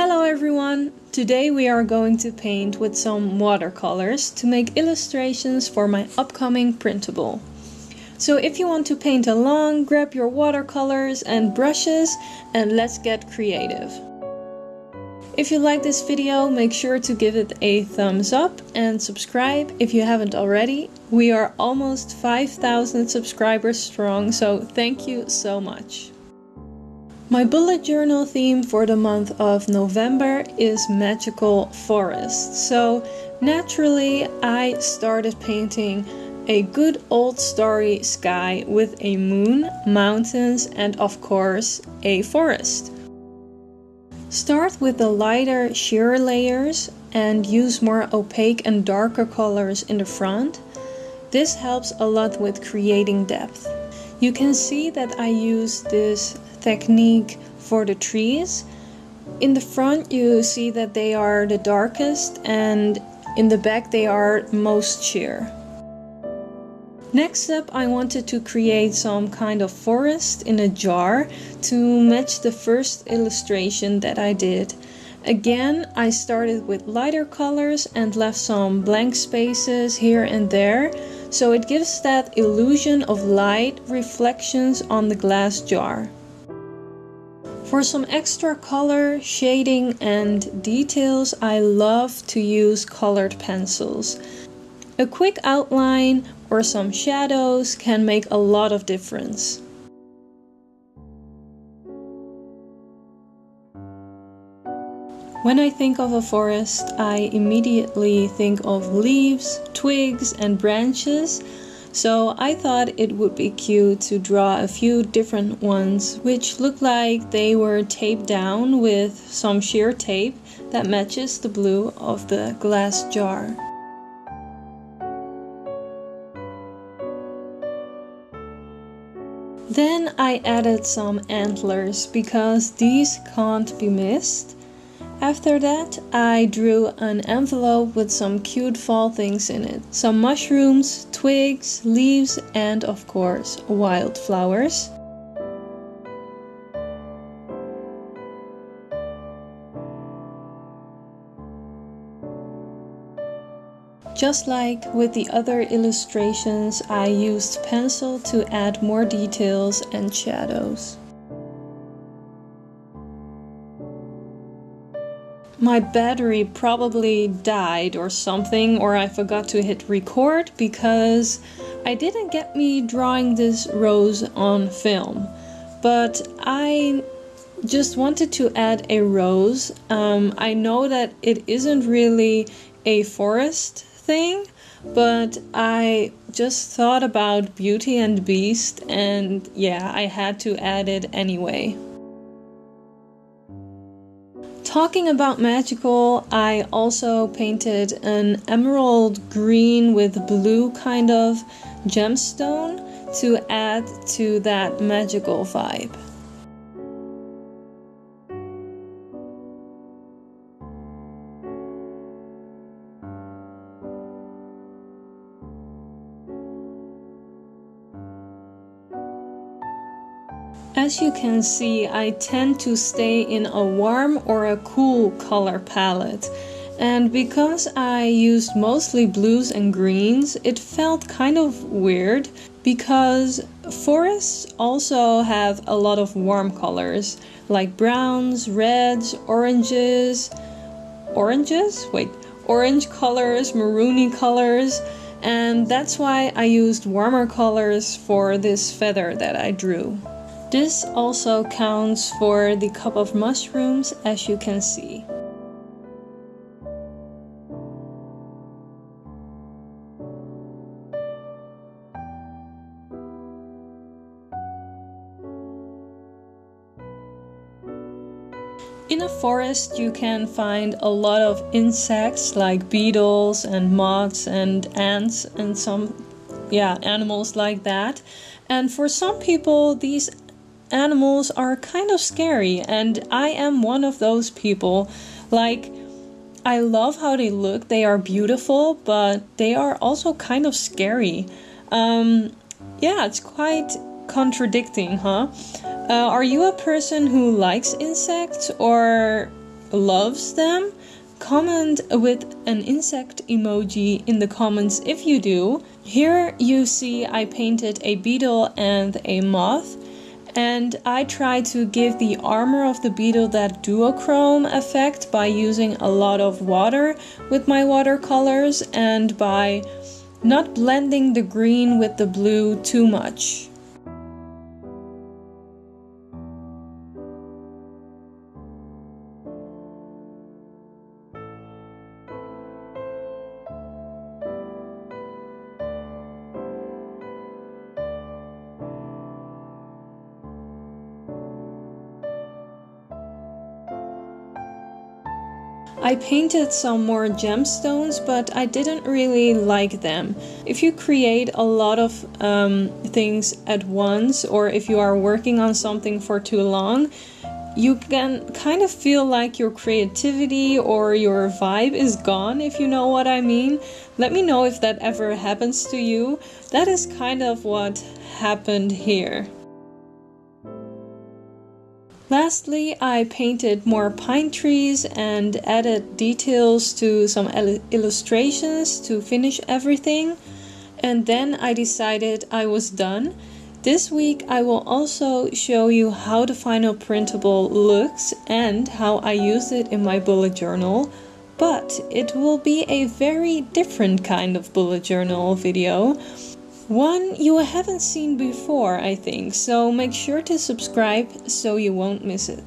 Hello everyone! Today we are going to paint with some watercolors to make illustrations for my upcoming printable. So if you want to paint along, grab your watercolors and brushes and let's get creative. If you like this video, make sure to give it a thumbs up and subscribe if you haven't already. We are almost 5,000 subscribers strong, so thank you so much. My bullet journal theme for the month of November is magical forest. So naturally I started painting a good old starry sky with a moon, mountains and of course a forest. Start with the lighter sheer layers and use more opaque and darker colors in the front. This helps a lot with creating depth. You can see that I use this technique for the trees. In the front you see that they are the darkest and in the back they are most sheer. Next up I wanted to create some kind of forest in a jar to match the first illustration that I did. Again, I started with lighter colors and left some blank spaces here and there, so it gives that illusion of light reflections on the glass jar. For some extra color, shading and details, I love to use colored pencils. A quick outline or some shadows can make a lot of difference. When I think of a forest, I immediately think of leaves, twigs and branches. So I thought it would be cute to draw a few different ones which look like they were taped down with some sheer tape that matches the blue of the glass jar. Then I added some antlers because these can't be missed. After that, I drew an envelope with some cute fall things in it. Some mushrooms, twigs, leaves and of course wildflowers. Just like with the other illustrations, I used pencil to add more details and shadows. My battery probably died or something, or I forgot to hit record because I didn't get me drawing this rose on film. But I just wanted to add a rose. I know that it isn't really a forest thing, but I just thought about Beauty and the Beast and yeah, I had to add it anyway. Talking about magical, I also painted an emerald green with blue kind of gemstone to add to that magical vibe. As you can see, I tend to stay in a warm or a cool color palette. And because I used mostly blues and greens, it felt kind of weird because forests also have a lot of warm colors like browns, reds, oranges, orange colors, maroony colors. And that's why I used warmer colors for this feather that I drew. This also counts for the cup of mushrooms, as you can see. In a forest you can find a lot of insects like beetles and moths and ants and some animals like that. And for some people these animals are kind of scary, and I am one of those people. Like, I love how they look, they are beautiful, but they are also kind of scary. Yeah, it's quite contradicting, huh? Are you a person who likes insects, or loves them, comment with an insect emoji in the comments if you do. Here you see I painted a beetle and a moth, and I try to give the armor of the beetle that duochrome effect by using a lot of water with my watercolors and by not blending the green with the blue too much. I painted some more gemstones, but I didn't really like them. If you create a lot of things at once, or if you are working on something for too long, you can kind of feel like your creativity or your vibe is gone, if you know what I mean. Let me know if that ever happens to you. That is kind of what happened here. Lastly, I painted more pine trees and added details to some illustrations to finish everything. And then I decided I was done. This week I will also show you how the final printable looks and how I use it in my bullet journal. But it will be a very different kind of bullet journal video. One you haven't seen before, I think, so make sure to subscribe so you won't miss it.